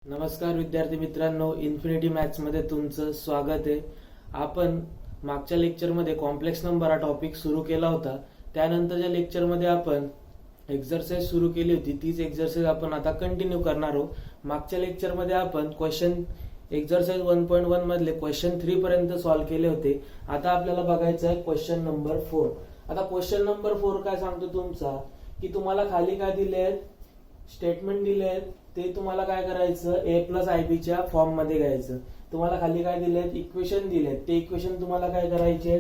नमस्कार विद्यार्थी मित्रांनो, इन्फिनिटी मॅथ्समध्ये तुमचं स्वागत आहे. आपण मागच्या लेक्चरमध्ये कॉम्प्लेक्स नंबर हा टॉपिक सुरू केला होता. त्यानंतरच्या लेक्चरमध्ये आपण एक्झरसाइज सुरू केली होती. तीच एक्झरसाइज आपण आता कंटिन्यू करणार आहोत. मागच्या लेक्चरमध्ये आपण क्वेश्चन एक्झरसाइज 1.1 मधले क्वेश्चन 3 पर्यंत सॉल्व्ह केले होते. आता आपल्याला बघायचं आहे क्वेश्चन नंबर 4. आता क्वेश्चन नंबर 4 काय सांगतो तुमचा की तुम्हाला खाली काय दिले आहेत, स्टेटमेंट दिले आहेत, ते तुम्हाला काय करायचं, ए प्लस आय बी च्या फॉर्म मध्ये घ्यायचं. तुम्हाला खाली काय दिले आहेत, इक्वेशन दिले आहेत, ते इक्वेशन तुम्हाला काय करायचे,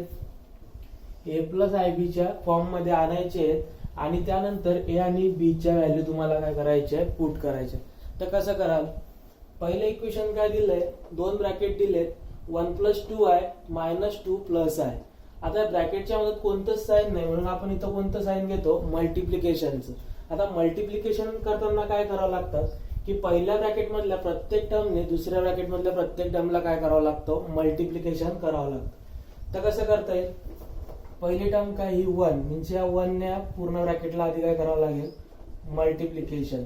ए प्लस आय बी च्या फॉर्म मध्ये आणायचे आहेत आणि त्यानंतर ए आणि बी च्या व्हॅल्यू तुम्हाला काय करायचे, पुट करायचे. तर कसं कराल, पहिले इक्वेशन काय दिलंय, दोन ब्रॅकेट दिलेत, 1 + 2i - 2 + i. आता ब्रॅकेटच्या मध्ये कोणतंच साइन नाही म्हणून आपण इथं कोणतं साइन घेतो, मल्टिप्लिकेशनचं. आता मल्टिप्लिकेशन करताना काय करावं लागतं की पहिल्या ब्रॅकेट मधल्या प्रत्येक टर्मने दुसऱ्या ब्रॅकेट मधल्या प्रत्येक टर्मला काय करावं लागतं, मल्टिप्लिकेशन करावं लागतं. तर कसं करता येईल, पहिली टर्म काय, ही 1, म्हणजे या 1 ने पूर्ण ब्रॅकेटला आधी काय करावं लागेल, मल्टिप्लिकेशन.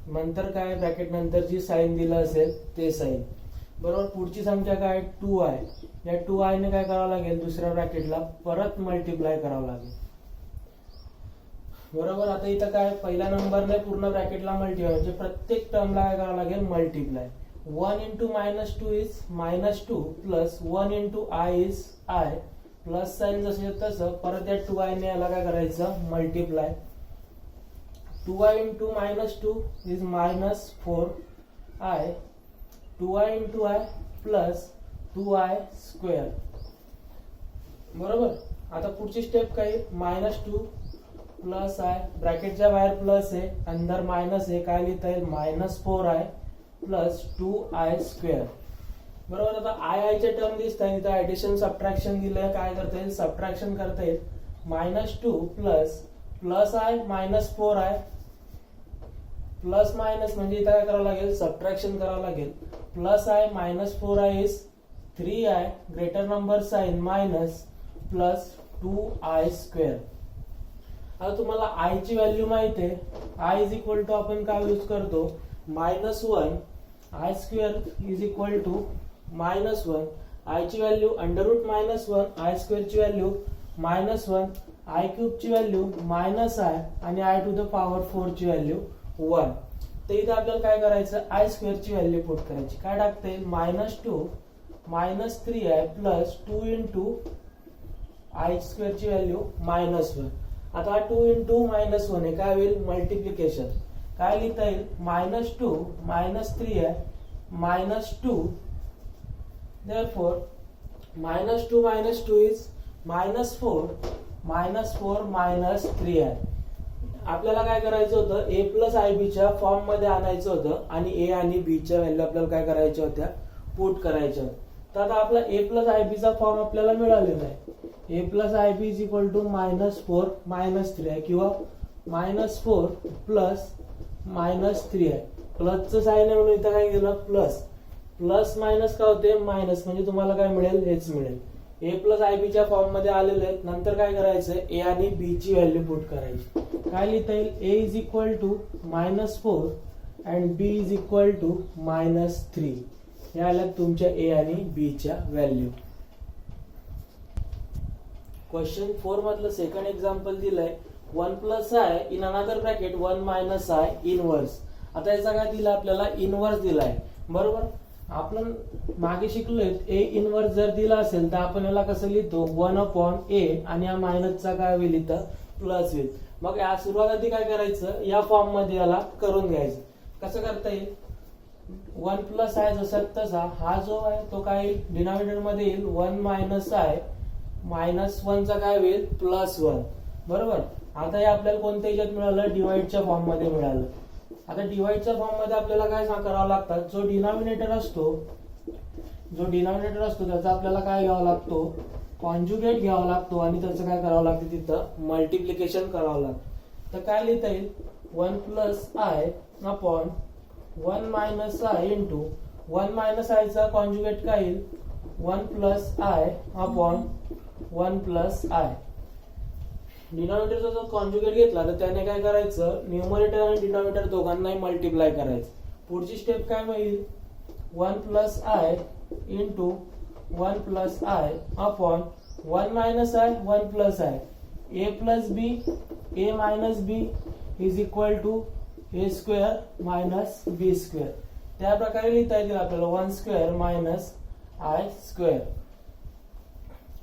नंतर काय, ब्रॅकेट नंतर जी साइन दिलं असेल ते साइन, बरोबर. पुढची संख्या काय, 2i. या 2i ने काय करावं लागेल, दुसऱ्या ब्रॅकेटला परत मल्टिप्लाय करावं लागेल, बरोबर. आता इथं काय, पहिल्या नंबरने पूर्ण ब्रॅकेटला मल्टिप्लाय म्हणजे प्रत्येक टर्मला काय करावं लागेल, multiply. 1 × -2 is -2 plus 1 × i is i, plus sign जसं तसं परत या 2i ने याला काय करायचं, multiply. 2i × -2 is -4i, 2i × i plus 2i², बरोबर. आता पुढची स्टेप काय, -2 प्लस i, ब्रॅकेटच्या बाहेर प्लस आहे, अंदर मायनस आहे, काय लिहिता येईल, -4i प्लस 2i², बरोबर. आता i चे टर्म दिसत आहे, इथं ऍडिशन सबट्रॅक्शन दिलंय, काय करता येईल, सबट्रॅक्शन करता येईल. -2 plus i -4i plus minus म्हणजे इथं काय करावं लागेल, सबट्रॅक्शन करावं लागेल. Plus i -4i is 3i, greater number sign minus plus 2i². आता तुम्हाला i ची व्हॅल्यू माहिती आहे, i इज इक्वल टू आपण काय यूज करतो, -1 i² is equal to -1. i ची व्हॅल्यू √-1, i² ची व्हॅल्यू -1, i³ ची व्हॅल्यू -i आणि i⁴ ची व्हॅल्यू 1. तर इथे आपल्याला काय करायचं, i² ची व्हॅल्यू पुट करायची. काय टाकता येईल, -2 -3i प्लस 2 × i² ची व्हॅल्यू -1. आता 2 × -1 हे काय होईल, मल्टिप्लिकेशन. काय लिहिता येईल, -2 -3i -2, therefore -2 -2 is -4 -4 -3i. आपल्याला काय करायचं होतं, ए प्लस आय बी च्या फॉर्म मध्ये आणायचं होतं आणि ए आणि बी च्या व्हॅल्यू आपल्याला काय करायच्या होत्या, पुट करायच्या. तर आता आपला ए प्लस आय बी चा फॉर्म आपल्याला मिळालेला आहे. A plus I B is equal to -4 -3i किंवा -4 प्लस -3i. प्लसचं साइन आहे म्हणून इथं काय केलं, प्लस. प्लस मायनस काय होते, मायनस, म्हणजे तुम्हाला काय मिळेल, हेच मिळेल. ए प्लस आय बी च्या फॉर्म मध्ये आलेले आहेत. नंतर काय करायचं, ए आणि बी ची व्हॅल्यू पुट करायची. काय लिहिता येईल, A is equal to -4 and B is equal to -3. या आल्या तुमच्या ए आणि बी च्या व्हॅल्यू. क्वेश्चन 4 मधलं सेकंड एक्झाम्पल दिलंय, 1 + i in another bracket 1 - i inverse. आता याचा काय दिला, आपल्याला इनवर्स दिलाय, बरोबर. आपण मागे शिकलोय, ए इनवर्स जर दिला असेल तर आपण याला कसं लिहितो, 1/a आणि या मायनसचा काय होईल, इथं प्लस होईल. मग या सुरुवात आधी काय करायचं, या फॉर्म मध्ये याला करून घ्यायचं. कसं करता येईल, 1 + i जसा तसा हा जो आहे तो काय डिनॉमिनेटर मध्ये येईल, 1 - i -1 चा काय होईल, +1, बरोबर. आता हे आपल्याला कोणत्या ह्याच्यात मिळालं, डिवाइडच्या फॉर्म मध्ये मिळालं. आता डिवाइडच्या फॉर्म मध्ये आपल्याला काय करावं लागतं, जो डिनॉमिनेटर असतो त्याचा आपल्याला काय घ्यावा लागतो, कॉन्जुगेट घ्यावा लागतो आणि त्याचं काय करावं लागतं, तिथं मल्टिप्लिकेशन करावं लागतं. तर काय लिहिता येईल, 1 + i upon 1 - i into 1 - i चा कॉन्जुगेट काय येईल, 1 + i अपॉन 1 + i. डिनॉमिनेटरचा जो कॉन्जुगेट घेतला तर त्याने काय करायचं, न्यूमरेटर आणि डिनॉमिनेटर दोघांनाही मल्टिप्लाय करायचं. पुढची स्टेप काय होईल 1 plus I into 1 plus i upon 1 minus i 1 plus i a plus b a minus b is equal to a square minus b square. त्या प्रकारे लिहिता येईल आपल्याला 1 स्क्वेअर मायनस आय स्क्वेअर.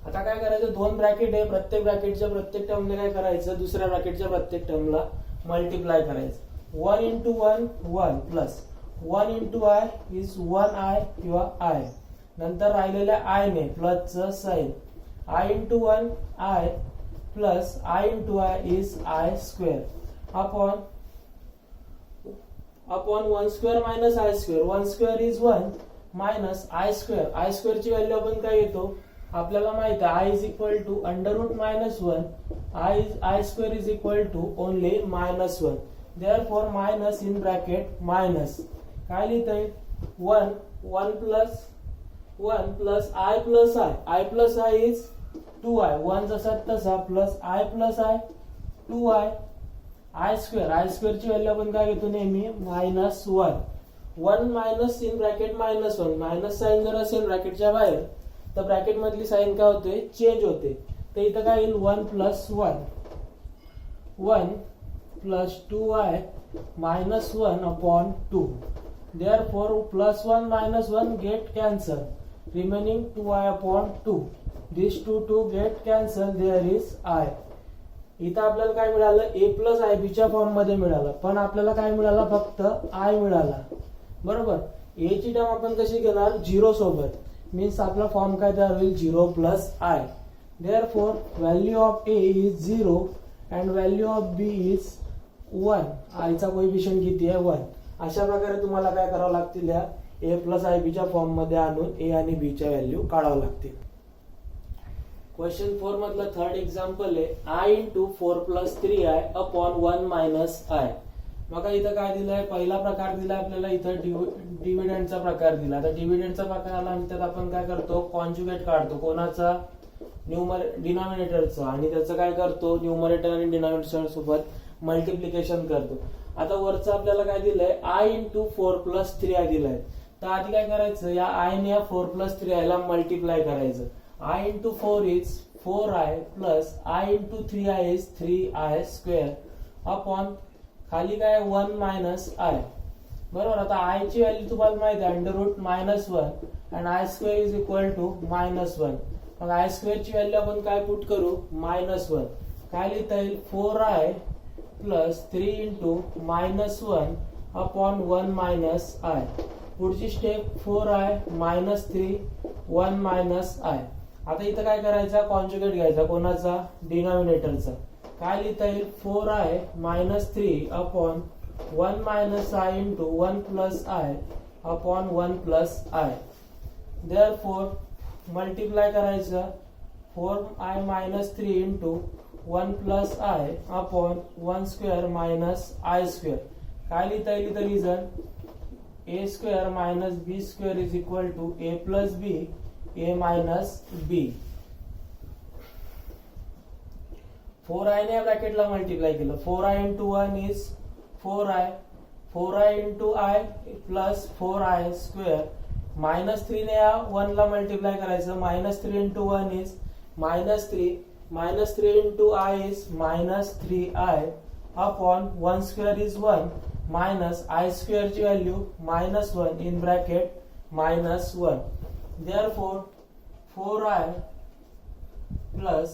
आता काय करायचं दोन ब्रॅकेट आहे प्रत्येक ब्रॅकेटच्या प्रत्येक टर्मने काय करायचं दुसऱ्या ब्रॅकेटच्या प्रत्येक टर्मला मल्टिप्लाय करायचं. 1 into 1 1 plus 1 into I is 1 I किंवा आय. नंतर राहिलेल्या आय ने प्लसचं sign I into 1 I plus I into I is I square upon 1 square minus I square. 1 square is 1 minus I square. I square ची value आपण काय घेतो आपल्याला माहित आहे I is equal to under root minus 1 I square is equal to only minus 1. Therefore minus in bracket minus काय लिहिता येईल 1 plus i plus i plus i is 2i 1 जसा तसा plus i 2i i square ची value आपण काय घेतो नेहमी minus 1 minus in bracket minus 1 minus sign जर असेल ब्रॅकेटच्या बाहेर तर ब्रॅकेट मधली साइन काय होते चेंज होते. तर इथं काय येईल 1 plus 1 plus 2i minus 1 upon 2. Therefore plus 1 minus 1 get cancel remaining 2i upon 2. These two get cancel. There is I. इथं आपल्याला काय मिळालं a प्लस आय बी च्या फॉर्म मध्ये मिळालं पण आपल्याला काय मिळालं फक्त आय मिळाला बरोबर. a ची टर्म आपण कशी घेणार 0 सोबत मीन्स आपला फॉर्म काय तयार होईल 0 plus i. Therefore value of a is 0 and value of b is 1. आयचा कोएफिशियंट किती आहे 1. अशा प्रकारे तुम्हाला काय करावं लागतील या a प्लस आय बी च्या फॉर्म मध्ये आणून a आणि b च्या व्हॅल्यू काढावं लागतील. क्वेश्चन 4 मधलं थर्ड एक्झाम्पल आहे I into 4 plus 3i upon 1 minus I. मग इथं काय दिलंय पहिला प्रकार दिलाय आपल्याला इथं डिव्हिडंडचा प्रकार दिला. आता डिव्हिडंडचा प्रकार आला आणि त्यात आपण काय करतो कॉन्जुगेट काढतो कोणाचा डिनॉमिनेटरचा आणि त्याचं काय करतो न्यूमरेटर आणि डिनॉमिनेटर सोबत मल्टिप्लिकेशन करतो. आता वरचं आपल्याला काय दिलंय आय इंटू 4 प्लस 3i दिलाय. तर आधी काय करायचं या आय ने या 4 प्लस 3i ला मल्टिप्लाय करायचं. I into 4 is 4i plus I into 3i is 3i square upon खाली काय 1 minus i बरोबर. आता i ची व्हॅल्यू तुम्हाला माहिती आहे under root minus 1 and i square is equal to minus 1. मग i square ची व्हॅल्यू आपण काय पुट करू मायनस 1. काय लिहिता येईल 4i plus 3 into minus 1 upon 1 minus i. पुढची step 4i minus 3 1 minus i. आता इथं काय करायचा कॉन्जुगेट घ्यायचा कोणाचा डिनॉमिनेटरचा. काय लिहिता येईल 4i minus 3 upon 1 minus i into 1 plus i upon 1 plus i. Therefore multiply करायचं 4i minus 3 into 1 plus i upon 1 square minus I square. काय लिहिता येईल इथं reason a square minus b square is equal to a plus b a minus b. 4i ने या ब्रॅकेटला multiply केलं 4i into 1 is 4i into i plus 4i square minus 3 ने या 1 ला मल्टिप्लाय करायचं minus 3 into 1 is minus 3 into i is minus 3i upon 1 square is 1 minus i square ची value minus 1 in bracket minus 1. Therefore 4i plus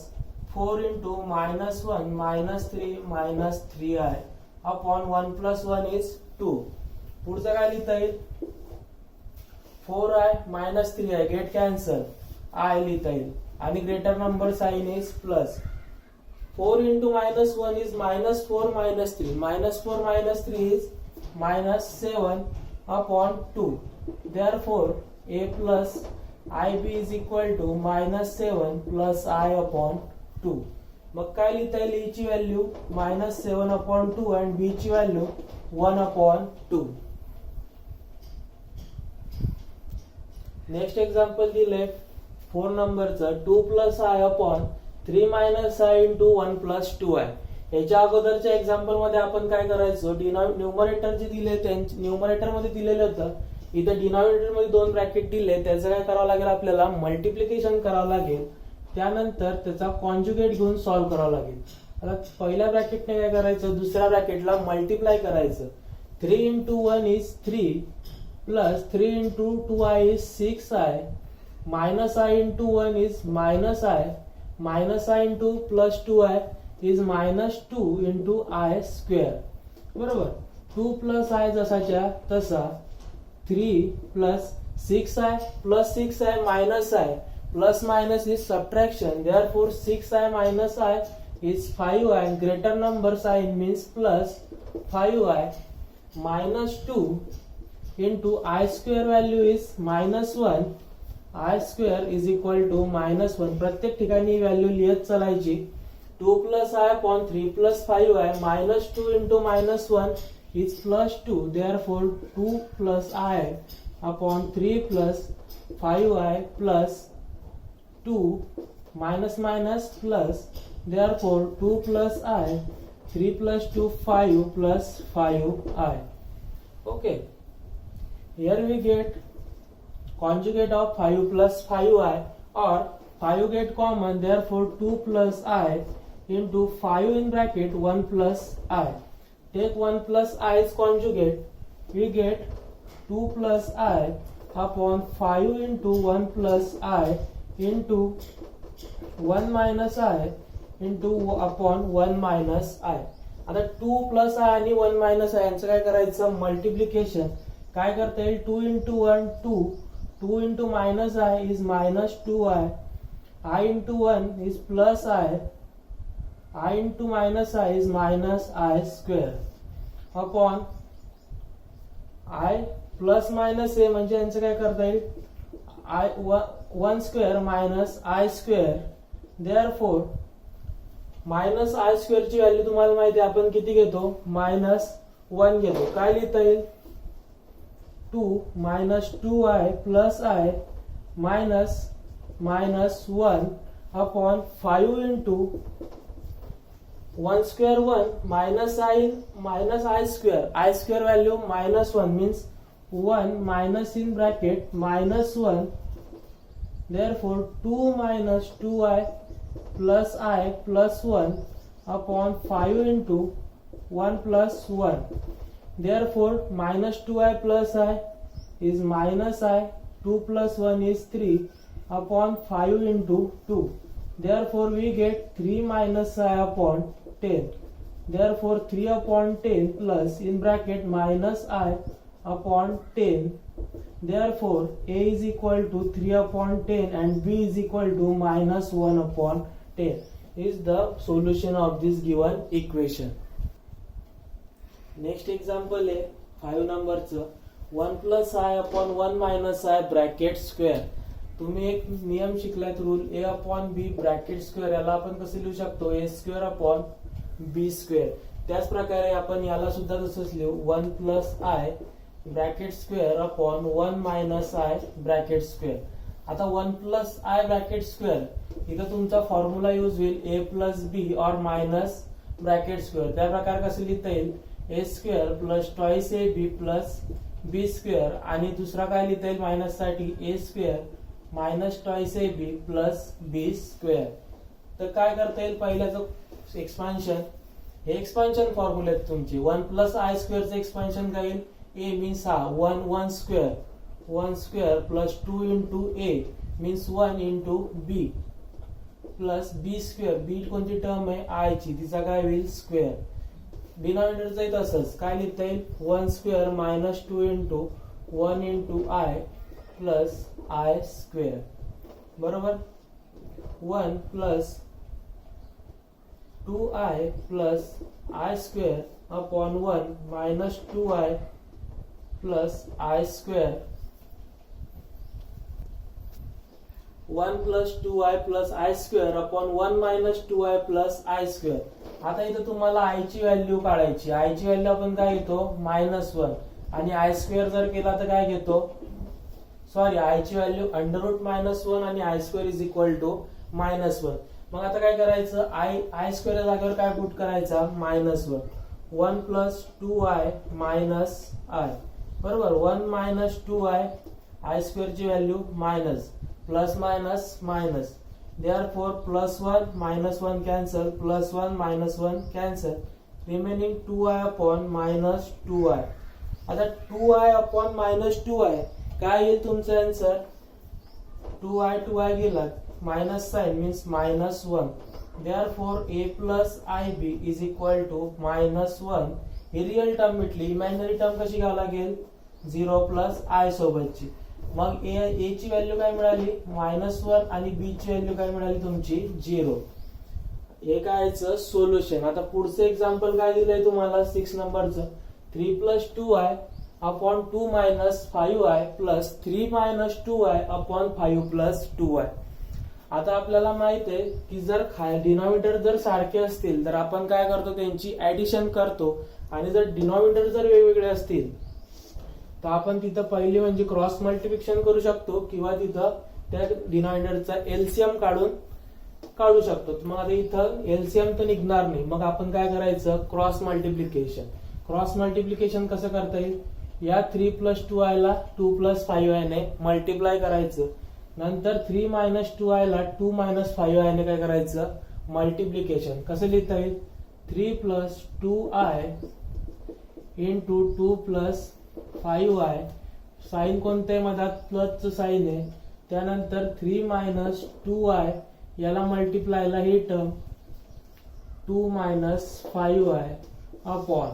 4 into minus 1 minus 3 minus 3i upon 1 plus 1 is 2. पुढचं काय लिहिता येईल 4i minus 3i get cancel i लिहिता येईल आणि greater number sign is plus 4 into minus 1 is minus 4 minus 3 minus 4 minus 3 is minus 7 upon 2. Therefore a plus ib is equal to minus 7 plus I upon 2. मग काय लिहिता येईल a ची value minus 7 upon 2 and b ची value 1 upon 2. Next example दिले 4 नंबरचं 2 plus I upon 3 minus I into 1 plus 2i. याच्या अगोदरच्या एक्झाम्पल मध्ये आपण काय करायचो, न्यूमरेटर जे दिले न्यूमरेटर मध्ये दिलेलं होतं, इथे डिनॉमिनेटर मध्ये 2 ब्रॅकेट दिले, त्याचं काय करावं लागेल, आपल्याला मल्टिप्लिकेशन करावं लागेल, त्यानंतर त्याचा कॉन्जुगेट घेऊन सॉल्व्ह करावं लागेल. आता पहिल्या ब्रॅकेटने काय करायचं, दुसऱ्या ब्रॅकेटला मल्टिप्लाय करायचं. 3 into 1 is 3 plus 3 into 2i is 6i minus I into 1 is minus I into plus 2i is minus 2 into I square. बरोबर. 2 plus I जसाच्या तसा 3 plus 6i plus 6i minus I plus minus is subtraction, therefore 6i minus I is 5i, greater number sign means plus 5i minus 2 into I square value is minus 1, I square is equal to minus 1. प्रत्येक ठिकाणी value लिहित चालायची. 2 plus I upon 3 plus 5i minus 2 into minus 1 is plus 2, therefore 2 plus I upon 3 plus 5i plus 2 minus minus plus, therefore 2 plus I, 3 plus 2 5 plus 5i. Okay, here we get conjugate of 5 plus 5i, or 5 get common, therefore 2 plus I into 5 in bracket 1 plus I. Take 1 plus i's conjugate, we get 2 plus I upon 5 into 1 plus I into 1 minus I into upon 1 minus I. आता 2 plus I आणि 1 minus I यांचं काय करायचं, multiplication. काय करता येईल, 2 into 1 2, 2 into minus I is minus 2i, I into 1 is plus I into minus I is minus I square upon I plus minus a म्हणजे यांचं काय करता येईल, I 1 square minus I square, therefore minus I square ची value तुम्हाला माहिती आहे, आपण किती घेतो, -1 घेतो. काय लिहिता येईल, 2 minus 2i plus I minus 1 upon 5 into 1 square 1 minus I square. I square value -1 means 1 minus in bracket -1. Therefore 2 minus 2i plus I plus 1 upon 5 into 1 plus 1. Therefore minus 2i plus I is minus I. 2 plus 1 is 3 upon 5 into 2. Therefore we get 3 minus I upon 10. Therefore 3 upon 10 plus in bracket minus I upon 10. Therefore A is equal to 3 upon 10 and B is equal to minus 1 upon 10 is the solution of this given equation. Next example आहे 5 नंबरचं, 1 plus I upon 1 minus I bracket square. तुम्ही एक नियम शिकलात, rule A upon B bracket square. याला आपण कसं लिहू शकतो, A square upon B square. त्याच प्रकारे आपण याला सुद्धा तसंच लिहू, 1 plus I bracket square upon 1 minus I bracket square. आता 1 प्लस आय ब्रॅकेट स्क्वेअर इथं तुमचा फॉर्म्युला यूज होईल, ए plus B or minus bracket square. त्या प्रकार कसं लिहिता येईल, A square plus twice A B plus B square, आणि दुसरा काय लिहिता येईल मायनस साठी, A square minus twice A B plus B square. तर काय करता येईल, पहिल्याचं एक्सपान्शन, हे एक्सपान्शन फॉर्म्युला आहेत तुमची. 1 प्लस आय स्क्वेअरचं एक्सपान्शन काय येईल, A means 1 square plus 2 into A means 1 into B plus B square. B कोणती टर्म आहे, I ची, तिचा काय होईल, स्क्वेअर. डिनॉमिनेटरचं तसंच काय लिहिता येईल, 1 square minus 2 into 1 into I plus I square. बरोबर. 1 plus 2I plus I square upon 1 minus 2I plus I square. 1 plus 2i plus I square upon 1 minus 2i plus I square. आता इथं तुम्हाला I ची value काढायची. I ची value आपण काय घेतो, -1, आणि I स्क्वेअर जर केला तर काय घेतो, सॉरी I ची व्हॅल्यू √-1 आणि I square is equal to -1. मग आता काय करायचं, आय स्क्वेअर जागेवर काय पुट करायचा, -1 1 प्लस 2i मायनस आय, बरोबर. 1 मायनस 2i, आय स्क्वेअर ची value minus, plus minus minus, therefore +1 -1 cancel, +1 -1 cancel, remaining 2i upon -2i. आता 2i अपॉन -2i काय येईल तुमचा आन्सर, 2i गेला, minus sign means -1, therefore a plus ib is equal to -1. ही real term भेटली, imaginary term कशी घ्यावी लागेल, 0 प्लस आय सोबतची. मग ए ची व्हॅल्यू काय मिळाली, -1 आणि बी ची व्हॅल्यू काय मिळाली तुमची 0. हे कायचं सोल्युशन. आता पुढचं एक्झाम्पल काय दिलंय तुम्हाला 6 नंबरचं, 3 plus 2i upon 2 minus 5i plus 3 minus 2i upon 5 plus 2i. आता आपल्याला माहित आहे की जर डिनॉमिनेटर जर सारखे असतील तर आपण काय करतो, त्यांची ऍडिशन करतो, आणि जर डिनॉमिनेटर जर वेगवेगळे असतील तर आपण तिथं पहिली म्हणजे क्रॉस मल्टिप्लिकेशन करू शकतो, किंवा तिथं त्या डिनॉमिनेटरचा एलसीएम काढू शकतो. मग आता इथं एलसीएम तर निघणार नाही, मग आपण काय करायचं, क्रॉस मल्टिप्लिकेशन. क्रॉस मल्टिप्लिकेशन कसं करता येईल, या 3 प्लस 2i ला 2 प्लस 5i ने मल्टिप्लाय करायचं, नंतर 3 मायनस 2i ला 2 मायनस 5i ने काय करायचं, मल्टिप्लिकेशन. कसं लिहिता येईल, 3 plus 2i into 2 plus 5i, sign कोणत्या मधात प्लसचं साइन आहे, त्यानंतर 3 मायनस 2i याला मल्टिप्लायला ही टर्म 2 मायनस 5i अपॉन.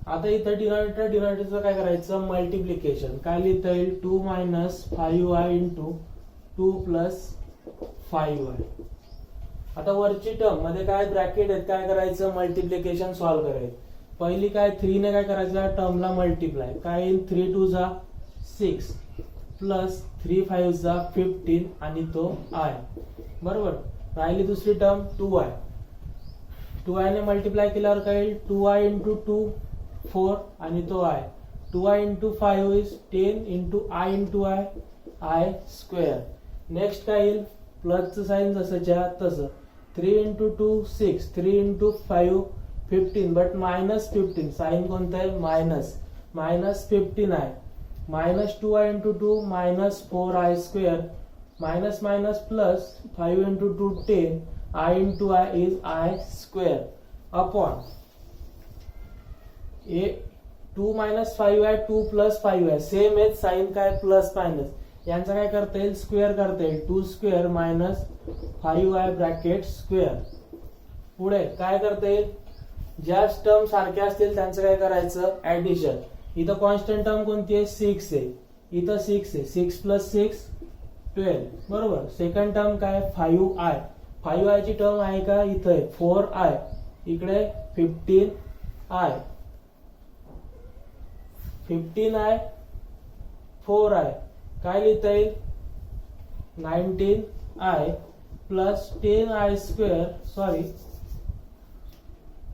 आता इथं डिनॉमिनेटरचं काय करायचं, मल्टिप्लिकेशन. काय लिहिता येईल, 2 minus 5i into 2 plus 5i. आता वरची टर्म मध्ये काय ब्रॅकेट आहेत, काय करायचं, मल्टिप्लिकेशन सॉल्व्ह करायचं. पहिली काय 3 ने काय करायचं, टर्मला मल्टिप्लाय, काय येईल, 3 2 जा 6 प्लस 3 5 जा 15 आणि तो i, बरोबर. राहिली दुसरी टर्म 2i ने मल्टिप्लाय केल्यावर काय येईल, 2i इंटू 2 4 आणि तो i, 2i into 5 is 10 into i into i square. Next काय येईल, प्लसचं साइन जसंच्या तसं, 3 इंटू 2 6, 3 इंटू 5 15, बट -15 साइन कोणतं आहे, -15i, -2i into 2 -4i square, minus minus plus 5 into 2 10, i into i is i square upon 2 minus 5i 2 plus 5i, same आहे sign काय plus minus, यांचा काय करता येईल, स्क्वेअर करता येईल, 2 square minus 5i bracket square. पुढे काय करता येईल, ज्या टर्म सारख्या असतील त्यांचं काय करायचं, ऍडिशन. इथं कॉन्स्टंट टर्म कोणती आहे, 6 आहे, इथं 6 आहे, 6 प्लस 6 12, बरोबर. सेकंड टर्म काय, 5i, 5i ची टर्म आहे का, इथं आहे 4i, इकडे 15i, 15i 4i, काय लिहिता येईल, 19i plus 10i square, sorry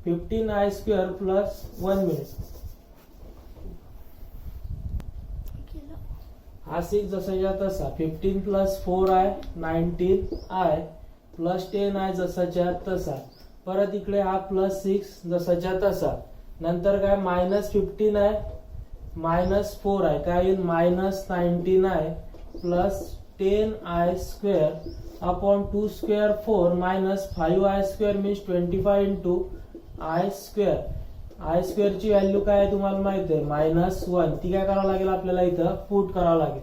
15i square plus 1 minute. हा 6 जसाच्या तसा, 15 plus 4i 19i plus 10i जसाच्या तसा, परत इकडे हा प्लस 6 जसाच्या तसा, नंतर काय -15i मायनस 4i, काय येईल -19i plus 10i square upon 2 square 4 minus 5i square means 25 into i square. I square ची व्हॅल्यू काय आहे तुम्हाला माहित आहे, -1. ती काय करावं लागेल आपल्याला, इथं पुट करावं लागेल.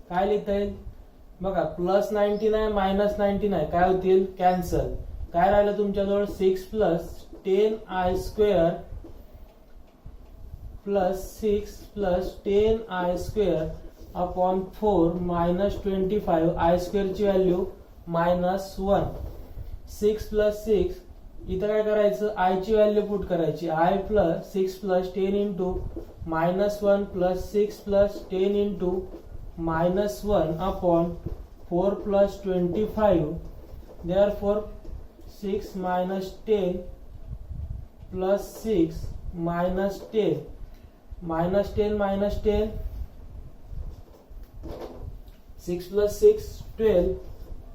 काय लिहिता येईल बघा, +19i -19i काय होतील, कॅन्सल. काय राहिलं तुमच्याजवळ, 6 plus 10i square plus 6 plus 10i square upon 4 -25, I square ची व्हॅल्यू -1. 6 प्लस 6, इथं काय करायचं, आय ची व्हॅल्यू पुट करायची, I plus 6 plus 10 into -1 plus 6 plus 10 into -1 upon 4 plus 25, therefore 6 minus 10 plus 6 minus 10 minus 10 minus 10, 6 plus 6 12,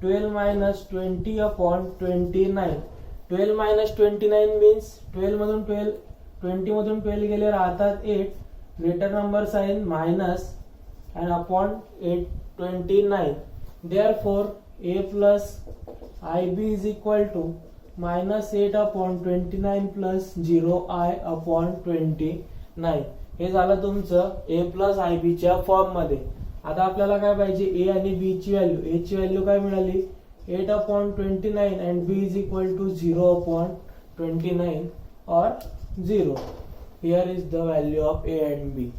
12 minus 20 upon 29. 12 minus 29 means 12 मधून 12, 20 मधून 12 गेले राहतात 8, greater number sign minus and upon 8 29. Therefore a plus ib is equal to minus 8 upon 29 plus 0i upon 29. हे झालं तुमचं a plus I बी च्या form मध्ये. आता आपल्याला काय पाहिजे, ए आणि बी ची व्हॅल्यू. ए ची व्हॅल्यू काय मिळाली 8 upon 29 and b is equal to 0 upon 29 or 0. Here is the value of a and b.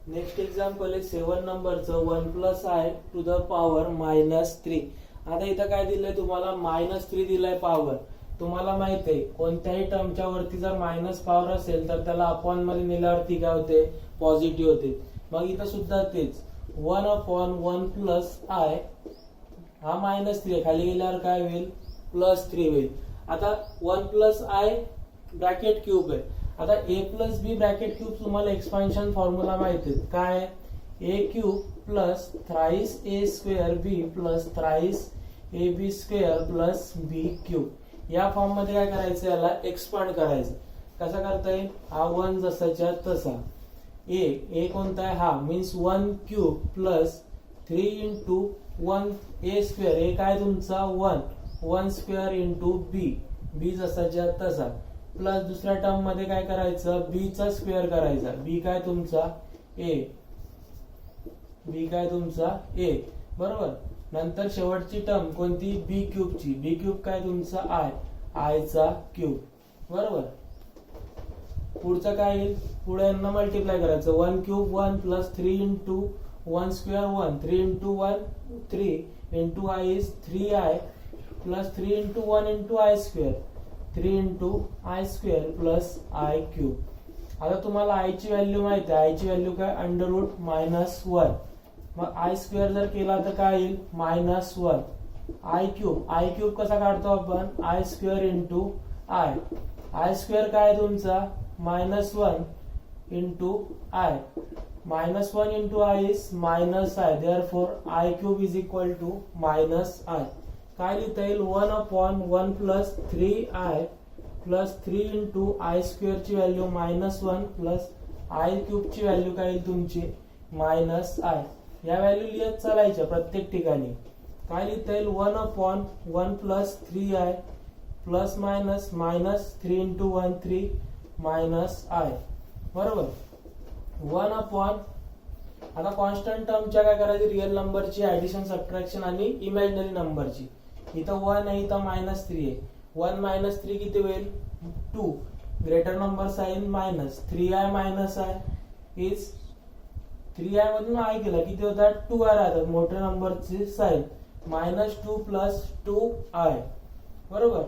Next example आहे 7 नंबरचं 1 plus i to the power -3. आता इथं काय दिलंय तुम्हाला, -3 दिलाय पॉवर. तुम्हाला माहित आहे कोणत्याही टर्मच्या वरती जर मायनस पॉवर असेल तर त्याला अपॉन मध्ये नेल्यावरती काय होते, पॉझिटिव्ह होते. मग इथं सुद्धा तेच 1 upon 1 प्लस आय हा -3 आहे, खाली गेल्यावर काय होईल +3 होईल. आता 1 प्लस आय ब्रॅकेट क्यूब आहे. आता a plus b bracket cube तुम्हाला एक्सपान्शन फॉर्म्युला माहिती आहे काय, a cube plus thrice a square b plus thrice a b square plus b cube. या फॉर्म मध्ये काय करायचं, याला एक्सपांड करायचं. कसं करता येईल, हा 1 जसाच्या तसा. a कोणता आहे, हा means 1 cube plus 3 into 1 a square. A काय तुमचा 1 स्क्वेअर इंटू बी जसाच्या तसा, प्लस दुसऱ्या टर्म मध्ये काय करायचं, बी चा स्क्वेअर करायचा. बी काय तुमचा ए, बरोबर. नंतर शेवटची टर्म कोणती, बी क्यूबची. बी क्यूब काय तुमचा आय चा क्यूब, बरोबर. पुढचं काय येईल, पुढे यांना मल्टिप्लाय करायचं. 1 क्यूब 1 प्लस 3 इंटू 1 स्क्वेअर 1, 3 into 1 3 into I is 3i plus 3 into 1 into i square, 3 into i square plus i cube. आता तुम्हाला आय ची व्हॅल्यू माहिती आहे, आय ची व्हॅल्यू काय √-1. मग आय स्क्वेअर जर केला तर काय येईल -1. आय क्यूब कसा काढतो आपण, i square into i square काय तुमचा -1 into i. -1 into I is -i. Therefore I cube is equal to -i. काय लिहिता येईल, 1 upon 1 plus 3i plus 3 into i square ची व्हॅल्यू -1 प्लस आय क्यूब ची व्हॅल्यू काय येईल तुमची -i. या व्हॅल्यू लिहित चालायच्या प्रत्येक ठिकाणी. काय लिहिता येईल, 1 upon 1 plus 3i plus -3 into 1 3 -i, बरोबर. 1 upon, आता कॉन्स्टंट टर्मच्या काय करायची, रिअल नंबरची ऍडिशन सबट्रॅक्शन आणि इमॅजिनरी नंबरची. इथं 1 आहे, इथं -3 आहे. 1 - 3 किती होईल 2, greater number sign minus 3i -i is 3i मधून i गेला किती होतात 2i राहतात. मोठ्या नंबरची साइन -2 प्लस 2i, बरोबर.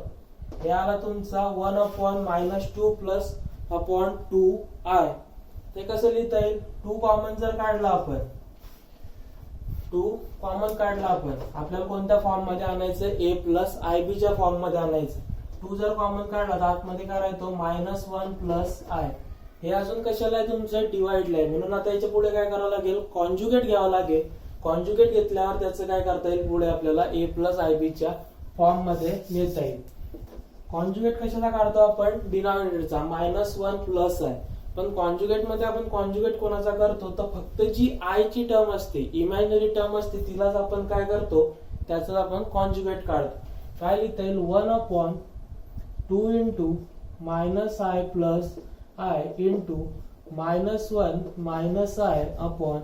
हे आला तुमचा 1 upon -2 प्लस अपॉन 2i. ते कसं लिहिता येईल, 2 कॉमन जर काढला आपण, 2 कॉमन काढला आपण, आपल्याला कोणत्या फॉर्म मध्ये आणायचं, a प्लस आय बी च्या फॉर्म मध्ये आणायचं. 2 जर कॉमन काढला तर आतमध्ये काय राहतो -1 प्लस आय. हे अजून कशाला आहे तुमचं, डिवाइडला आहे. म्हणून आता याच्या पुढे काय करावं लागेल, कॉन्जुगेट घ्यावं लागेल. कॉन्जुगेट घेतल्यावर त्याचं काय करता येईल, पुढे आपल्याला a प्लस आय बी च्या फॉर्म मध्ये नेता येईल. कॉन्जुगेट कशाला काढतो आपण, डिनॉमिनेटरचा -1 प्लस आय. पण कॉन्जुगेट मध्ये आपण कॉन्जुगेट कोणाचा करतो, तर फक्त जी आय ची टर्म असते, इमॅजिनरी टर्म असते, तिलाच आपण काय करतो, त्याचं आपण कॉन्जुगेट काढतो. काय लिहिता येईल, 1 upon 2 into -i plus I into -1 -i upon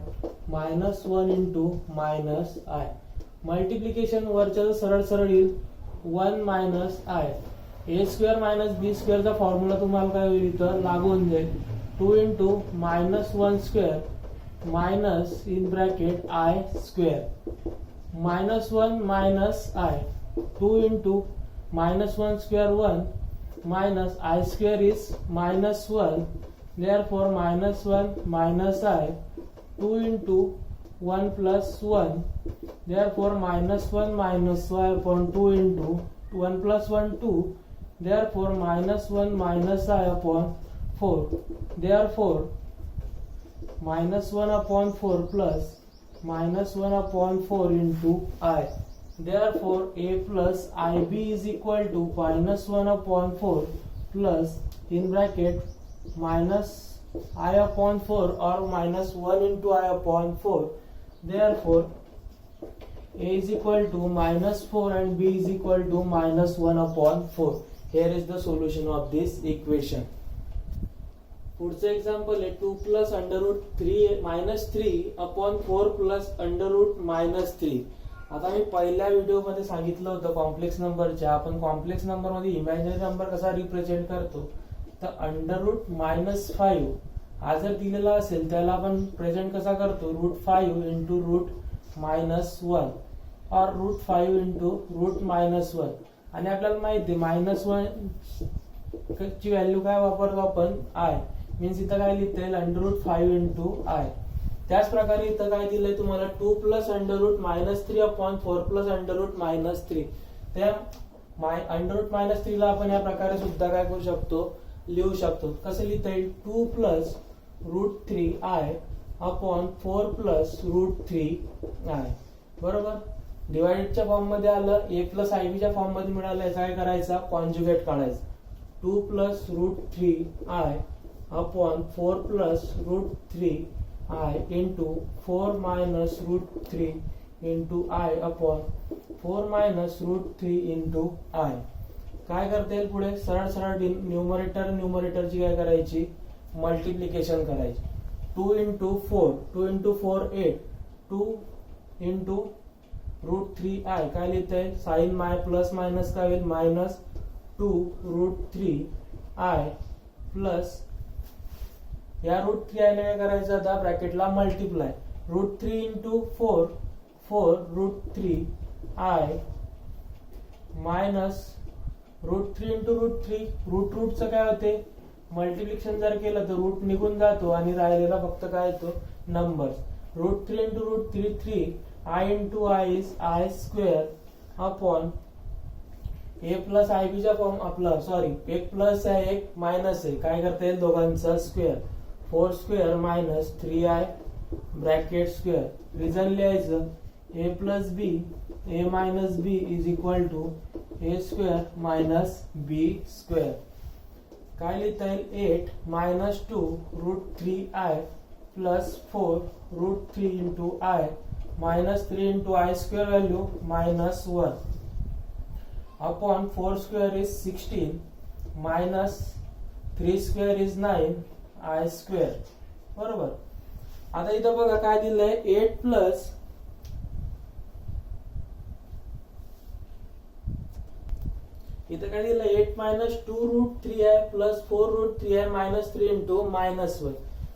-1 into -i. Multiplication वरच्या सरळ सरळ येईल 1 -i. a square minus B स्क्वेअरचा फॉर्म्युला तुम्हाला काय होईल, इथं लागू होऊन जाईल. 2 into -1 square minus in bracket I square -1 -i. 2 into -1 स्क्वेअर 1 minus I square is -1, therefore -1 -i. 2 into 1 plus 1, therefore -1 -y upon 2 into 1 plus 1 2, therefore -1 -i upon 4, therefore -1 upon 4 plus -1/4 into I. Therefore, A plus IB is equal to -1/4 plus in bracket minus I/4 or -1 into I/4. Therefore, A is equal to -4 and B is equal to -1/4. Here is the solution of this equation. पुढचं example आहे 2 plus -3/4 plus √-3. आता मी पहिल्या video मध्ये सांगितलं होतं complex नंबरच्या, आपण complex number मध्ये इमॅजिनरी नंबर कसा रिप्रेझेंट करतो, तर √-5 हा जर दिलेला असेल त्याला आपण प्रेझेंट कसा करतो, √5 into √-1 और √5 into √-1. आणि आपल्याला माहिती आहे -1 ची व्हॅल्यू काय वापरतो आपण, आय. मीन्स इथं काय लिहिता येईल, √5 into I. त्याच प्रकारे इथं काय दिलंय तुम्हाला, 2 प्लस √-3/4 प्लस √-3. त्या √-3 ला आपण या प्रकारे सुद्धा काय करू शकतो, लिहू शकतो. कसं लिहिता येईल, 2 प्लस √3I/4 प्लस √3I. बरोबर. डिवाइडेडच्या फॉर्म मध्ये आलं, A प्लस IB च्या फॉर्म मध्ये मिळालं, याचा काय करायचा, कॉन्जुगेट काढायचा. 2 plus √3I/4 plus √3I into 4 minus √3 into I/4 minus √3 into I. काय करता येईल पुढे, सरळ सरळ न्यूमरेटरची काय करायची, मल्टिप्लिकेशन करायची. 2 into 4 8. 2 into √3I काय लिहिता येईल, साइन प्लस मायनस काय होईल, -2 √3I प्लस या √3I ने काय करायचं, आता ब्रॅकेटला multiply. √3 into 4 √3I minus √3 into √3 रूटचं काय होते, मल्टिप्लिकेशन जर केलं तर रूट निघून जातो आणि राहिलेला फक्त काय येतो, numbers. √3 into √3 3I into I is I square upon A plus IB च्या फॉर्म आपला एक प्लस आहे एक मायनस आहे, काय करता येईल, दोघांचा square. 4 square minus 3I bracket square. Reason लिहायचं, A plus B A minus B is equal to A square minus B square. काय लिहिता येईल, 8 -2 √3I plus 4 √3 into I minus 3 into I square value -1 upon 4 square is 16 minus 3 square is 9 I square. बरोबर. आता इथं बघा काय दिलंय, 8 plus इथं काय दिलंय, 8 -2 √3I plus 4 √3I minus 3 into -1.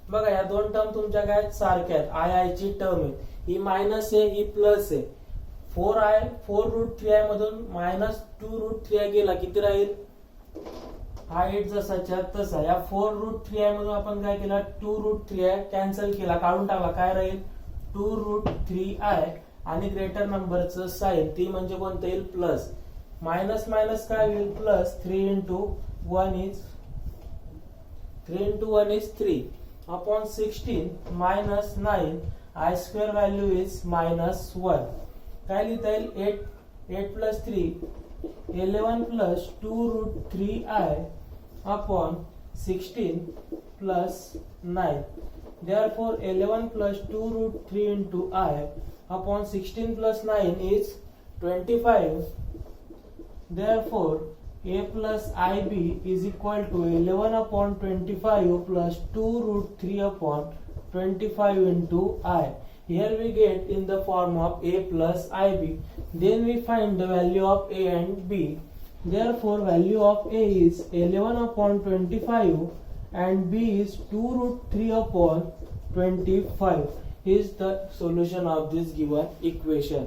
बघा या दोन टर्म तुमच्या काय सारख्या आहेत, आय ची टर्म आहे, ही मायनस आहे ही प्लस आहे. 4 √3I मधून -2 √3I गेला, किती राहील, हा 8 जसाच्या तसा. या 4 √3I मधून आपण काय केला, 2 √3I कॅन्सल केला, काढून टाकला, काय राहील 2 √3I आणि ग्रेटर नंबरचं साइन ती म्हणजे कोणतं येईल, प्लस. मायनस मायनस काय होईल, plus. 3 into 1 is 3 upon 16 minus 9 I square value is -1. काय लिहिता येईल, 8 plus 3 11 plus 2 √3I upon 16 plus 9. Therefore 11 plus 2 √3 into I upon 16 plus 9 is 25. Therefore A plus IB is equal to 11 upon 25 plus 2 √3 upon 25 into I. Here we get in the form of A plus IB. Then we find the value of A and B. Therefore value of A is 11 upon 25 and B is 2 √3 upon 25. Is the solution of this given equation.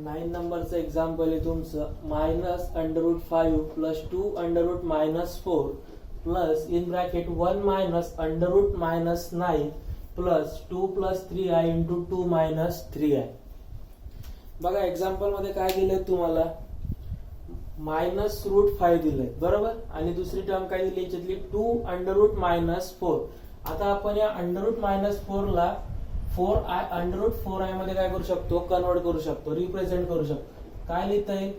9 नंबरचं example आहे तुमचं, -√5 plus 2 √-4 plus in bracket 1 -√-9 plus 2 plus 3I into 2 minus 3I. बघा example मध्ये काय दिलंय तुम्हाला, -√5 दिलंय, बरोबर. आणि दुसरी टर्म काय दिली याच्यातली, 2 √-4. आता आपण या √-4 ला 4i √4i मध्ये काय करू शकतो, कन्वर्ट करू शकतो, रिप्रेझेंट करू शकतो. काय लिहिता येईल,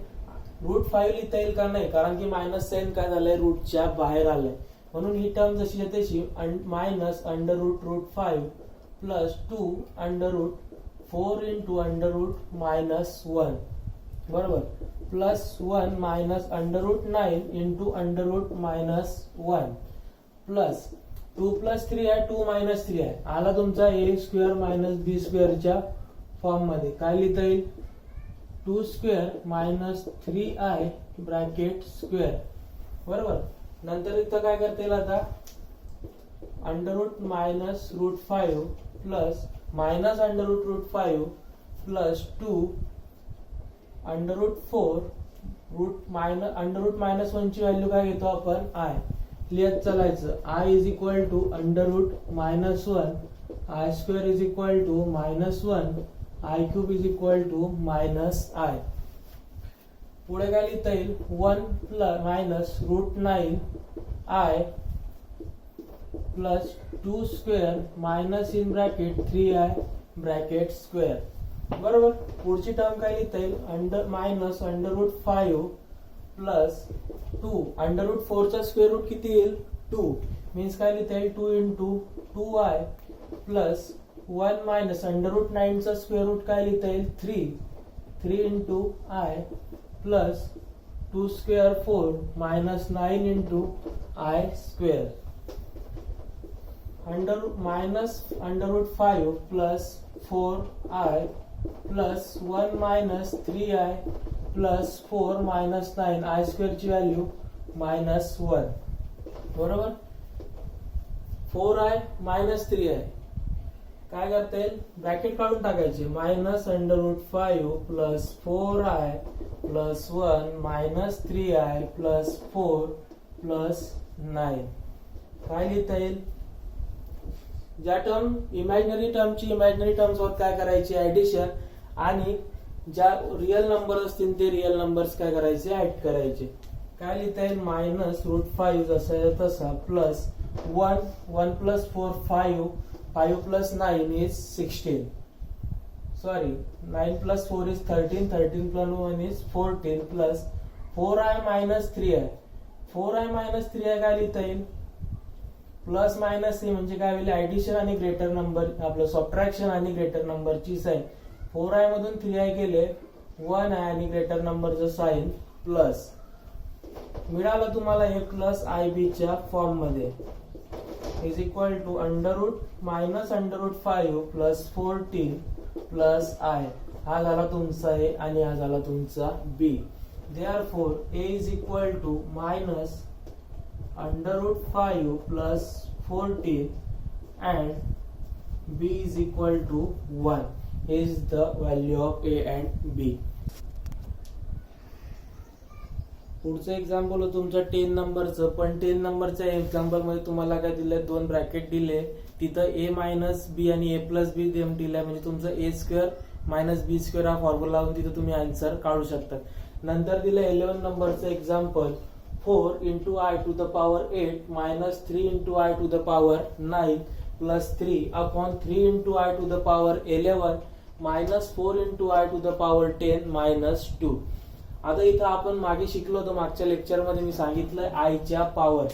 √5 लिहिता येईल का, नाही, कारण की मायनस साइन काय झालंय, रूटच्या बाहेर आलंय. म्हणून ही टर्म जशी तशी मायनस √5 प्लस 2 √4 इंटू √-1 बरोबर, plus 1 minus √9 into √-1 plus 2 plus 3 आहे, 2 मायनस 3 आहे, आला तुमचा a स्क्वेअर मायनस बी स्क्वेअरच्या फॉर्म मध्ये. काय लिहिता येईल, 2 square minus 3i bracket square बरोबर. नंतर इथं काय करता येईल आता, √-√5 प्लस मायनस √5 प्लस 2 √4 √-1 ची व्हॅल्यू काय घेतो आपण, i लिहत चालायचं. i is equal to √-1 i square is equal to -1 i cube is equal to -i. पुढे काय लिहिता येईल, 1 minus √9 i plus 2 square minus in bracket 3i bracket square बरोबर. पुढची टर्म काय लिहिता येईल, मायनस √5 प्लस 2 √4 चा स्क्वेअर रूट किती येईल, 2 मीन्स काय लिहिता येईल, 2 इंटू 2i प्लस 1 मायनस √9 चा स्क्वेअर रूट काय लिहिता येईल, 3 into i plus 2 square 4 minus 9 into i square minus √5 plus 4i plus 1 minus 3i plus 4 minus 9 i square ची व्हॅल्यू -1 बरोबर. 4i मायनस 3i काय करता येईल, ब्रॅकेट काढून टाकायचे, minus √5 plus 4i plus 1 minus 3i plus 4 plus 9. काय लिहिता येईल, ज्या टर्म इमॅजिनरी टर्मची इमॅजिनरी टर्म सोबत काय करायची, ऍडिशन, आणि ज्या रिअल नंबर असतील ते रिअल नंबर्स काय करायचे, ऍड करायचे. काय लिहिता येईल, -√5 जसा आहे तसा plus 1 plus 4 5 plus 9 is 16 sorry 9 plus 4 is 13 plus 1 is 14 plus 4i minus 3i 4i minus 3i काय लिहिता येईल, प्लस मायनस हे म्हणजे काय होईल, ऍडिशन आणि ग्रेटर नंबर, आपलं सबट्रॅक्शन आणि ग्रेटर नंबरची साइन. 4i मधून 3i गेले 1 आहे आणि ग्रेटर नंबरचं साइन प्लस मिळालं तुम्हाला हे प्लस IB च्या फॉर्म मध्ये is equal to minus √5 plus 14 plus i. हा झाला तुमचा A आणि हा झाला तुमचा B. Therefore A is equal to minus √5 plus 14 and b is equal to 1 is the value of A and B. पुढचं एक्झाम्पल होतं तुमचं 10 नंबरचं, पण 10 नंबरच्या एक्झाम्पल मध्ये तुम्हाला काय दिले, 2 ब्रॅकेट दिले, तिथं A मायनस बी आणि A प्लस बी दिलाय, म्हणजे तुमचं A square minus b square हा फॉर्म्युला लावून तिथं तुम्ही आन्सर काढू शकता. नंतर दिलं 11 नंबरचं example, 4 into I to the power 8 minus 3 into I to the power 9 plus 3 upon 3 into I to the power 11 minus 4 into I to the power 10 minus 2. आता इथं आपण मागे शिकलो होतो, मागच्या लेक्चर मध्ये मी सांगितलंय आयच्या पावर्स.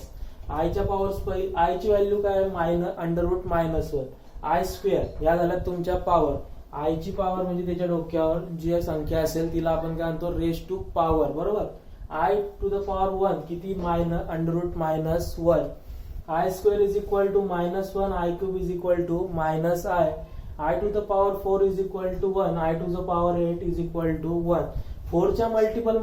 आयच्या पावर्स आयची व्हॅल्यू काय, √-1 आय स्क्वेअर या झाल्या तुमच्या पावर. आयची पावर म्हणजे त्याच्या डोक्यावर जी संख्या असेल तिला आपण काय म्हणतो, रेस टू पॉवर बरोबर. I to the power 1 किती, √-1 I square is equal to -1 I cube is equal to -I to the power 4 is equal to 1 I to the power 8 is equal to 1. 4 च्या multiple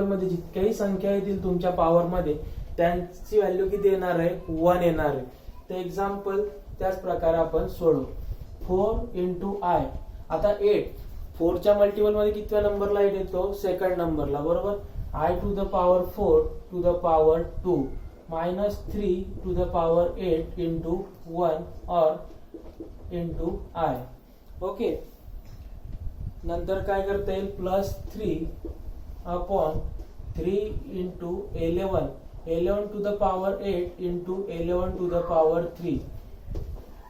मध्ये जितक्याही संख्या येतील तुमच्या power मध्ये त्यांची value किती येणार आहे, 1 येणार आहे. ते एक्झाम्पल त्याच प्रकारे आपण सोडवू. 4 into I आता 8 4 च्या मल्टिपल मध्ये कितव्या नंबरला 8 येतो, सेकंड नंबरला बरोबर. I to the power 4 to the power 2 minus 3 to the power 8 into 1 or into I. Okay, नंतर काय करता येईल, +3 upon 3 into 11 to the power 8 into 11 to the power 3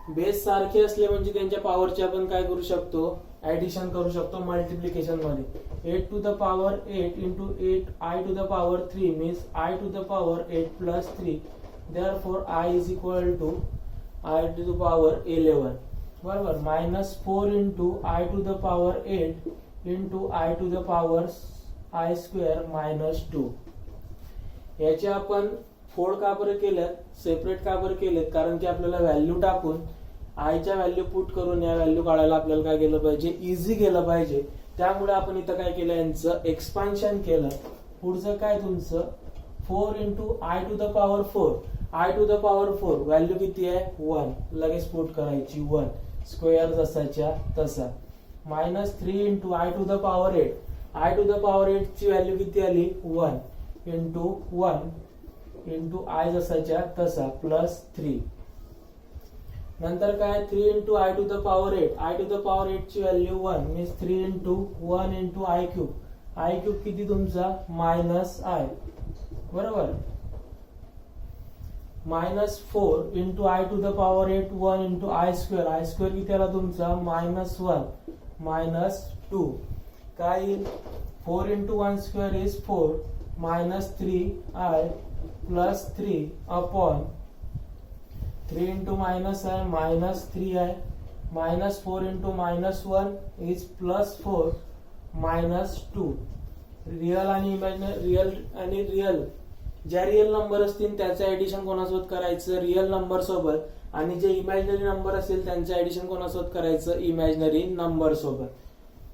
base सारखे असले म्हणजे त्यांच्या पॉवरचे आपण काय करू शकतो, ऍडिशन करू शकतो मल्टिप्लिकेशन मध्ये. 8 to the power 8 into 8 I to the power 3 means I to the power 8 plus 3. Therefore I is equal to I to the power 11. बरोबर. -4 into I to the power 8 into I to the power I square minus 2. याचे आपण फोड का बरं केल्यात, separate का बरं केलेत, कारण की आपल्याला व्हॅल्यू टाकून आयच्या व्हॅल्यू पुट करून या व्हॅल्यू काढायला आपल्याला काय केलं पाहिजे, इझी केलं पाहिजे. त्यामुळे आपण इथं काय केलं, यांचं एक्सपान्शन केलं. पुढचं काय तुमचं 4 into I to the power 4. I to the power 4 value किती आहे 1, लगेच पुट करायची 1, स्क्वेअर जसाच्या तसा. -3 into I to the power 8. I to the power 8 ची व्हॅल्यू किती आली 1 into 1 into I जसाच्या तसा प्लस 3. नंतर काय 3 into I to the power 8. I to the power 8 ची value 1 means 3 into 1 into I cube. I cube किती तुमचा -I, बरोबर. -4 into I to the power 8 1 into I square. I square किती आला तुमचा -1 -2. काय येईल 4 into 1 square is 4 -3I plus 3 upon 3 into -I -3I -4 into -1 is +4 -2. Real आणि imaginary, real ज्या रिअल नंबर असतील त्याचं ऍडिशन कोणासोबत करायचं, रिअल नंबर सोबत, आणि जे इमॅजिनरी नंबर असेल त्यांचं ऍडिशन कोणासोबत करायचं, इमॅजिनरी नंबर सोबत.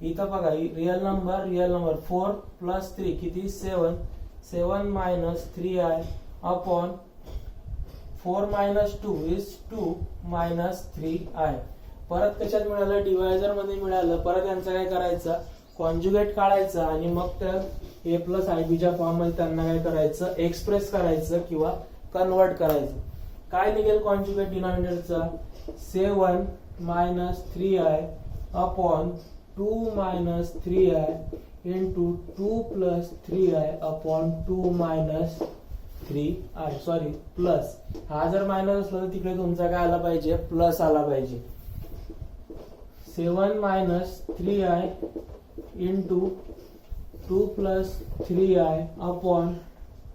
इथं बघा रिअल नंबर 4 + 3 किती 7 -3I upon 4 - 2 is 2 -3I. परत कशात मिळालं, डिवायझर मध्ये मिळालं. परत यांचं काय करायचं, कॉन्जुगेट काढायचं आणि मग त्या A + IB च्या फॉर्म मध्ये त्यांना काय करायचं, एक्सप्रेस करायचं किंवा कन्वर्ट करायचं. काय निघेल conjugate डिनॉमिनेटरचा 7 -3I upon 2 -3I into 2 + 3I upon 2 -3I. Sorry plus, हा जर मायनस असला तर तिकडे तुमचा काय आला पाहिजे, प्लस आला पाहिजे. 7 -3I into 2 + 3I upon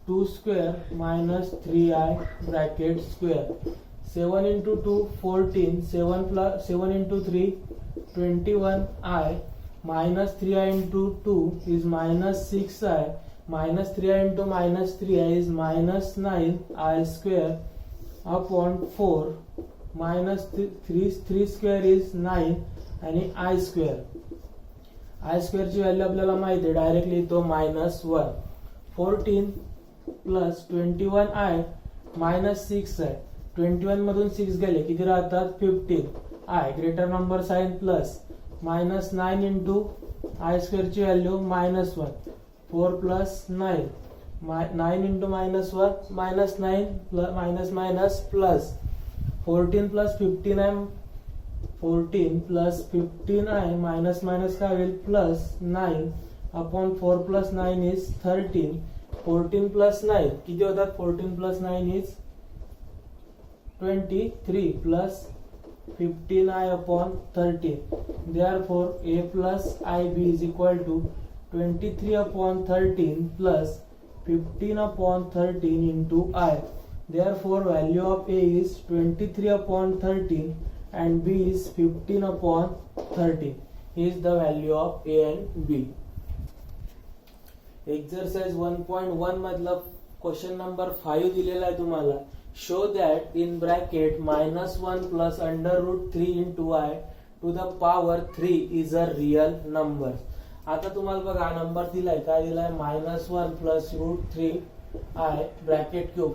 2 square -3I bracket square. 7 into 2 14, 7 into 3 21I -3I into 2 is -6I. -3I into -3I is -9I square upon 4 -3 square is 9 आणि I square. I square ची व्हॅल्यू आपल्याला माहिती आहे, डायरेक्टली तो -1. 14 + 21I -6I. 21 मधून 6 गेले किती राहतात 15. I greater number sign plus -9 into I square ची value -1. 4 + 9 9 into -1 -9 plus 14 + 15I 14 + 15I minus काय होईल +9 upon 4 + 9 is 13. 14 + 9 किती होतात, 14 + 9 is 23 plus 15I upon 13. Therefore A plus IB is equal to 23 upon 13 plus 15 upon 13 into I. Therefore value of A is 23 upon 13 and B is 15 upon 13 is the value of A and B. Exercise 1.1 मधला question number 5 दिलेला आहे तुम्हाला. Show that in bracket -1 plus √3 into I to the power 3 is a real number. आता तुम्हाला बघा number दिलाय, काय दिलाय -1 plus √3I ब्रॅकेट क्यूब.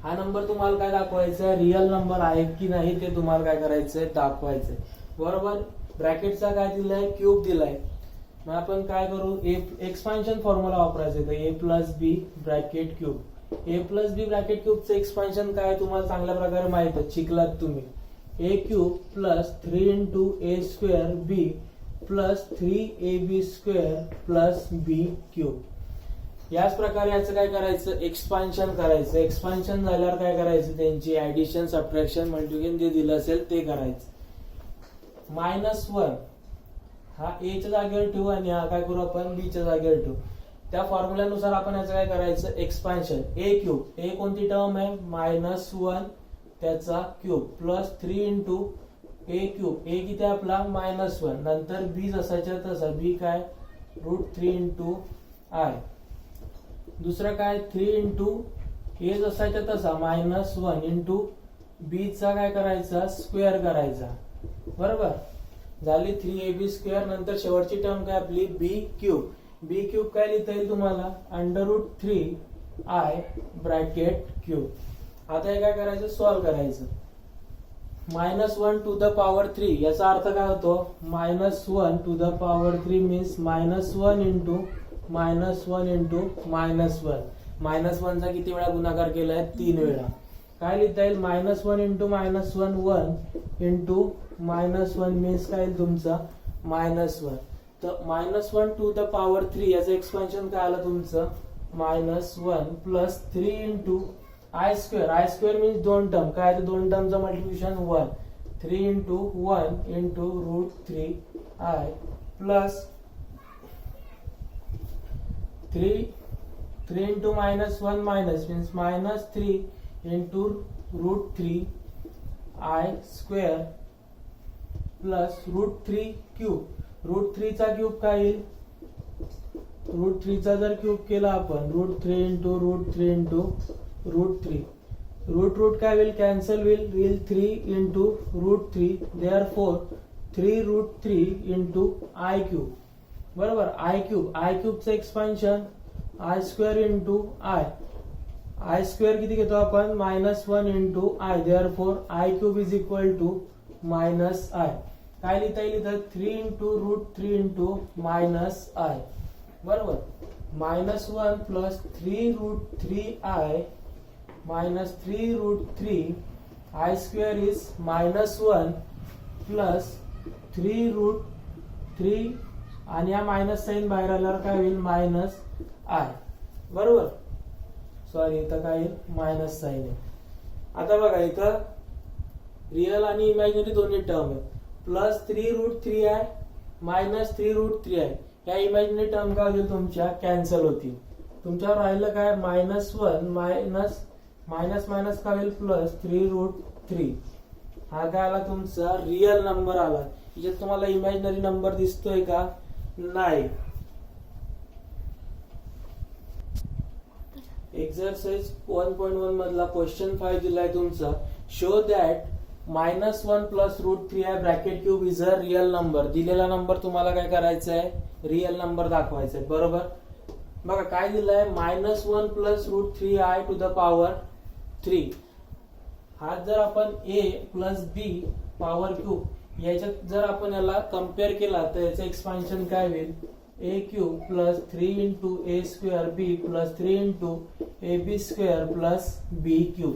हा नंबर तुम्हाला काय दाखवायचा, रिअल नंबर आहे की नाही ते तुम्हाला काय करायचंय, दाखवायचंय. बरोबर. ब्रॅकेटचा काय दिलाय, क्यूब दिलाय. मग आपण काय करू, एक्सपान्शन फॉर्म्युला वापरायचा. A + B bracket cube. A + B bracket क्यूबचं एक्सपान्शन काय तुम्हाला चांगल्या प्रकारे माहित आहे, शिकलात तुम्ही. A³ + 3 × A² B + 3AB² + B³ याच प्रकारे याचं काय करायचं, एक्सपान्शन करायचं. एक्सपान्शन झाल्यावर काय करायचं, त्यांची ऍडिशन, सबट्रॅक्शन, मल्टिप्लिकेशन जे दिलं असेल ते करायचं. -1 हा ए च्या जागेवर ठेवू आणि हा काय करू आपण बी च्या जागेवर ठेवू. त्या फॉर्म्युल्यानुसार आपण याचं काय करायचं, एक्सपान्शन. ए क्यूब, ए कोणती टर्म आहे, -1 त्याचा क्यूब प्लस 3 इंटू ए क्यूब. ए किती आपला -1. नंतर बी जसाच्या तसा, बी काय √3 इंटू आय. दुसरं काय 3 इंटू ए जसाच्या तसा -1 इंटू बी चा काय करायचा, स्क्वेअर करायचा. बरोबर झाली 3ab². नंतर शेवटची टर्म काय आपली बी क्यूब. बी क्यूब काय लिहिता येईल तुम्हाला, √3i ब्रॅकेट क्यूब. आता हे काय करायचं, सॉल्व्ह करायचं. -1 टू द पॉवर 3 याचा अर्थ काय होतो, -1 to the power 3 means -1 into -1 into -1. -1 चा किती वेळा गुणाकार केलाय, 3 वेळा. काय लिहिता येईल, -1 इंटू -1 1 इंटू -1 मीन्स काय येईल तुमचा -1. तर -1 टू द पॉवर 3 याचं एक्सपान्शन काय आलं तुमचं, -1 plus 3 into i². i² means 2 term. काय आहे 2 टर्मचं multiplication 1. 3 into 1 into √3i plus 3 into -1 minus means -3 into √3i² plus √3 cube. √3 चा क्यूब काय येईल, √3 चा जर क्यूब केला आपण, √3 इंटू √3 इंटू √3. रूट काय होईल, कॅन्सल होईल. 3 into √3 therefore 3√3 into I cube. बरोबर आय क्यूबचं expansion i² into I. i² किती घेतो आपण, -1 into I. Therefore I cube is equal to -i. काय लिहिता येईल इथं, 3 इंटू √3 इंटू -i. बरोबर -1 plus 3√3i minus 3√3 i² is -1 plus 3√3 आणि या मायनस साइन बाहेर आल्यावर काय होईल, -i. बरोबर सॉरी इथं काय येईल, मायनस साइन आहे. आता बघा इथं रिअल आणि इमॅजिनरी दोन्ही टर्म आहे. Plus 3√3i minus 3√3i. या इमॅजिनरी टर्म काय होतील तुमच्या, कॅन्सल होतील. तुमच्यावर राहिलं काय, -1 मायनस मायनस काय होईल, प्लस 3√3. हा काय आला तुमचा रिअल नंबर आला. याच्यात तुम्हाला इमॅजिनरी नंबर दिसतोय का, नाही. एक्सरसाइज 1.1 मधला क्वेश्चन 5 दिलाय तुमचा. Show that -1 plus √3i bracket cube is a real number. दिलेला नंबर तुम्हाला काय करायचा आहे, रिअल नंबर दाखवायचा आहे. बरोबर बघा काय दिलंय, -1 plus √3i to the power 3. हा जर आपण a plus b power cube याच्यात जर आपण याला कम्पेअर केला तर याचं एक्सपान्शन काय होईल, a³ plus 3 into a² b plus 3 into ab² plus b³.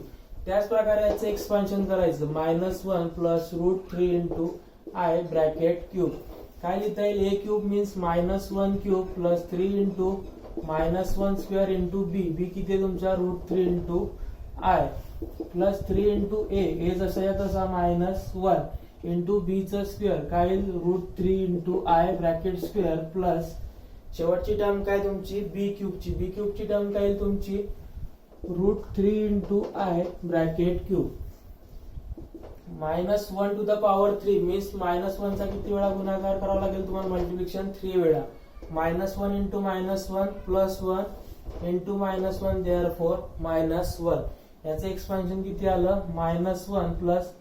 त्याच प्रकारे याचं एक्सपान्शन करायचं, -1 plus √3 into i bracket cube. काय लिहिता येईल, a³ means -1³ plus 3 into -1² into b किती आहे तुमचा √3 इंटू i प्लस 3 इंटू ए जसा तसा -1 इंटू बी चं स्क्वेअर काय येईल, √3 into i bracket square plus शेवटची टर्म काय तुमची b³ ची टर्म काय येईल तुमची √3 into i bracket cube. -1 to the power 3 means -1 चा किती वेळा गुणाकार करावा लागेल तुम्हाला, मल्टिप्लिकेशन 3 वेळा. -1 इंटू -1 प्लस 1 इंटू -1 देअरफॉर -1. याचं एक्सपान्शन किती आलं, -1 plus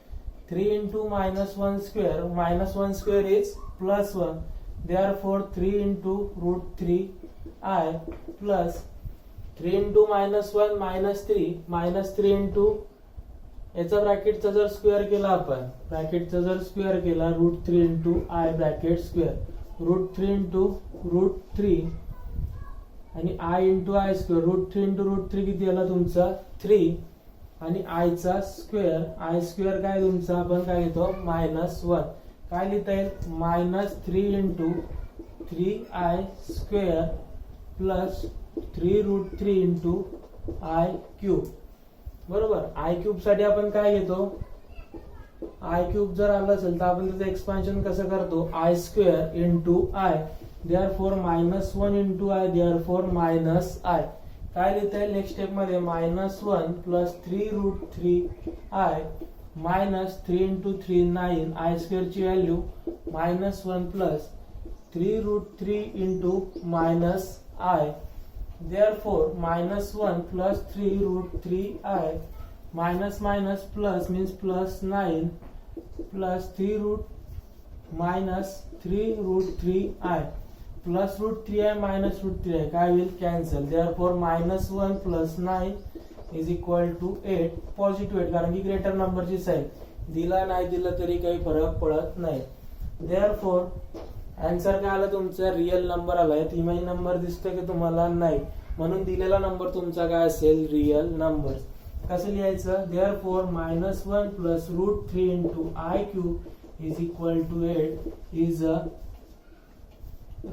3 into -1² -1² is +1 therefore 3 into √3i plus 3 into -1 -3 into याचा ब्रॅकेटचा जर स्क्वेअर केला आपण, √3 into i bracket square, √3 into √3 आणि I into i square. √3 into √3 किती आला तुमचा 3 आणि आय चा स्क्वेअर, आय स्क्वेअर काय तुमचा आपण काय घेतो -1. काय लिहिता येईल, -3 into 3i² plus 3√3 into I cube. बरोबर. आय क्यूब साठी आपण काय घेतो, आय क्यूब जर आलं असेल तर आपण त्याचं एक्सपान्शन कसं करतो, I square into I, therefore -1 into I, therefore minus I. काय लिहिता येईल नेक्स्ट स्टेप मध्ये, -1 plus 3√3 I minus 3 into 3 9, I square ची value -1 plus 3√3 into minus I, therefore -1 plus 3√3 I minus minus plus means plus 9 plus 3√3 I plus √3i minus √3i काय होईल, cancel. Therefore -1 plus 9 is equal to 8, positive 8, कारण की greater नंबरची sine. दिला नाही दिलं तरी काही फरक पडत नाही. देअरफॉर आन्सर काय आला तुमचा, रिअल नंबर आलाय. इमेज नंबर दिसतोय की तुम्हाला, नाही, म्हणून दिलेला नंबर तुमचा काय असेल, रिअल नंबर. कसं लिहायचं, therefore -1 plus √3 into I cube is equal to 8 is a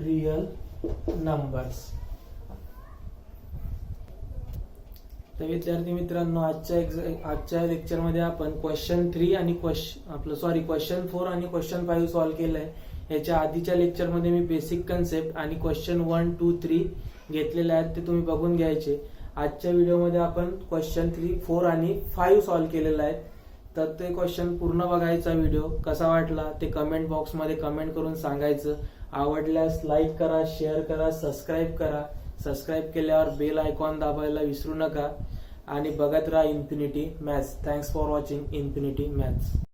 real numbers. तर विद्यार्थी मित्रांनो, आजच्या लेक्चर मध्ये आपण क्वेश्चन 3 आणि क्वेश्चन 4 आणि क्वेश्चन 5 सॉल्व्ह केलंय. याच्या आधीच्या लेक्चर मध्ये मी बेसिक कन्सेप्ट आणि क्वेश्चन 1, 2, 3 घेतलेले आहेत, ते तुम्ही बघून घ्यायचे. आजच्या व्हिडिओमध्ये आपण क्वेश्चन 3, 4 आणि 5 सॉल्व्ह केलेला आहे. तर ते क्वेश्चन पूर्ण बघायचा. व्हिडिओ कसा वाटला ते कमेंट बॉक्स मध्ये कमेंट करून सांगायचं. आवडल्यास लाईक करा, शेअर करा, सबस्क्राईब करा. सबस्क्राईब केल्यावर बेल आयकॉन दाबायला विसरू नका आणि बघत राहा infinity maths. Thanks for watching infinity maths.